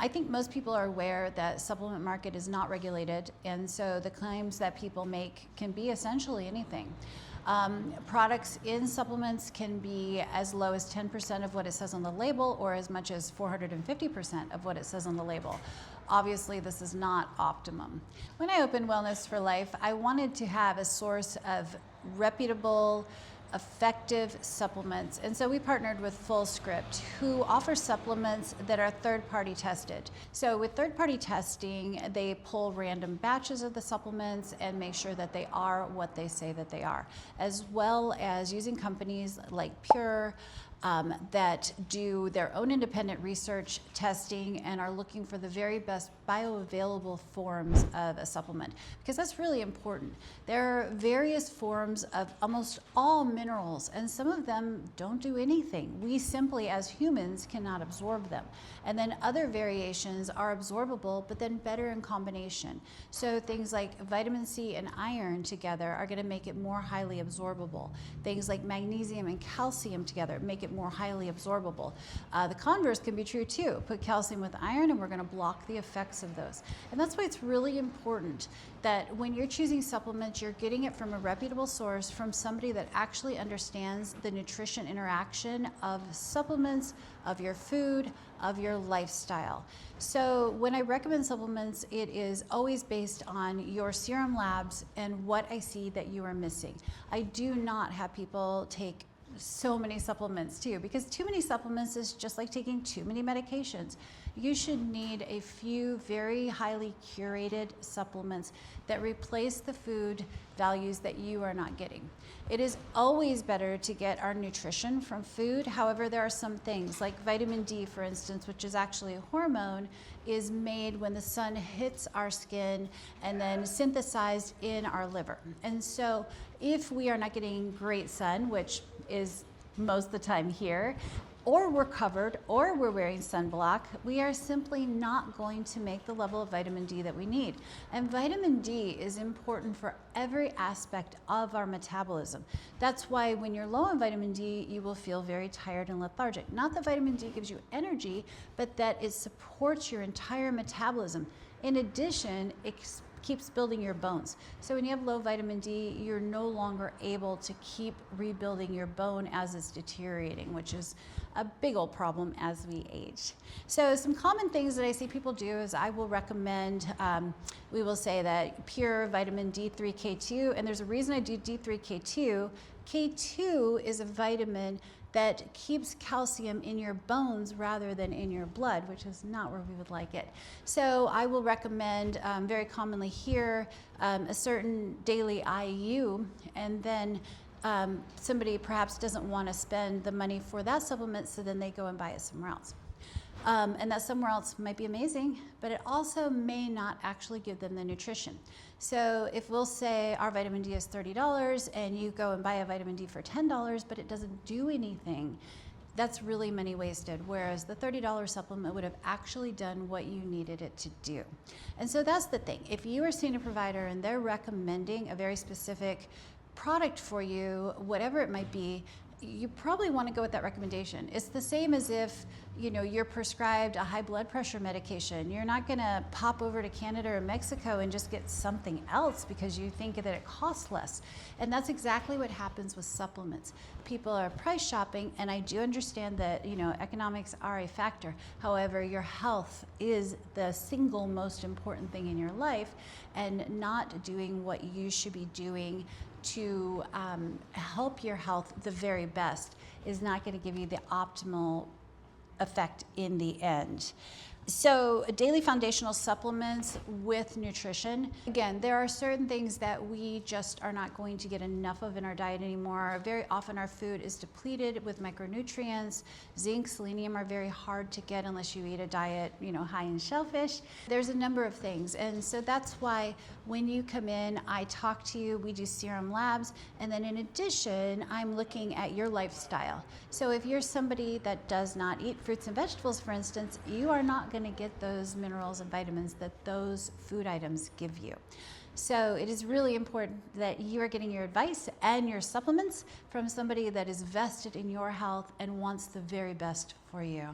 I think most people are aware that supplement market is not regulated, and so the claims that people make can be essentially anything. Products in supplements can be as low as 10% of what it says on the label, or as much as 450% of what it says on the label. Obviously, this is not optimum. When I opened Wellness for Life, I wanted to have a source of reputable, effective supplements. And so we partnered with Fullscript, who offers supplements that are third-party tested. So with third-party testing, they pull random batches of the supplements and make sure that they are what they say that they are, as well as using companies like Pure, that do their own independent research testing and are looking for the very best bioavailable forms of a supplement, because that's really important. There are various forms of almost all minerals, and some of them don't do anything. We simply, as humans, cannot absorb them. And then other variations are absorbable, but then better in combination. So things like vitamin C and iron together are going to make it more highly absorbable. Things like magnesium and calcium together make it more highly absorbable. The converse can be true too. Put calcium with iron and we're going to block the effects of those. And that's why it's really important that when you're choosing supplements, you're getting it from a reputable source, from somebody that actually understands the nutrition interaction of supplements, of your food, of your lifestyle. So when I recommend supplements, it is always based on your serum labs and what I see that you are missing. I do not have people take so many supplements too, because too many supplements is just like taking too many medications. You should need a few very highly curated supplements that replace the food values that you are not getting. It is always better to get our nutrition from food. However, there are some things like vitamin D, for instance, which is actually a hormone, is made when the sun hits our skin and then synthesized in our liver. And so if we are not getting great sun, which is most of the time here, or we're covered, or we're wearing sunblock, we are simply not going to make the level of vitamin D that we need. And vitamin D is important for every aspect of our metabolism. That's why when you're low on vitamin D, you will feel very tired and lethargic. Not that vitamin D gives you energy, but that it supports your entire metabolism. In addition, it keeps building your bones. So when you have low vitamin D, you're no longer able to keep rebuilding your bone as it's deteriorating, which is a big old problem as we age. So some common things that I see people do is I will recommend, we will say that pure vitamin D3K2, and there's a reason I do D3K2. K2 is a vitamin that keeps calcium in your bones rather than in your blood, which is not where we would like it. So I will recommend, very commonly here, a certain daily IU, and then somebody perhaps doesn't want to spend the money for that supplement, so then they go and buy it somewhere else. And that somewhere else might be amazing, but it also may not actually give them the nutrition. So if we'll say our vitamin D is $30 and you go and buy a vitamin D for $10, but it doesn't do anything, that's really money wasted, whereas the $30 supplement would have actually done what you needed it to do. And so that's the thing. If you are seeing a provider and they're recommending a very specific product for you, whatever it might be, you probably want to go with that recommendation. It's the same as if, you know, you're prescribed a high blood pressure medication. You're not going to pop over to Canada or Mexico and just get something else because you think that it costs less. And that's exactly what happens with supplements. People are price shopping, and I do understand that, you know, economics are a factor. However, your health is the single most important thing in your life, and not doing what you should be doing to help your health the very best is not going to give you the optimal effect in the end. So daily foundational supplements with nutrition. Again, there are certain things that we just are not going to get enough of in our diet anymore. Very often our food is depleted with micronutrients. Zinc, selenium are very hard to get unless you eat a diet, you know, high in shellfish. There's a number of things. And so that's why when you come in, I talk to you, we do serum labs, and then in addition, I'm looking at your lifestyle. So if you're somebody that does not eat fruits and vegetables, for instance, you are not going to get those minerals and vitamins that those food items give you. So it is really important that you are getting your advice and your supplements from somebody that is vested in your health and wants the very best for you.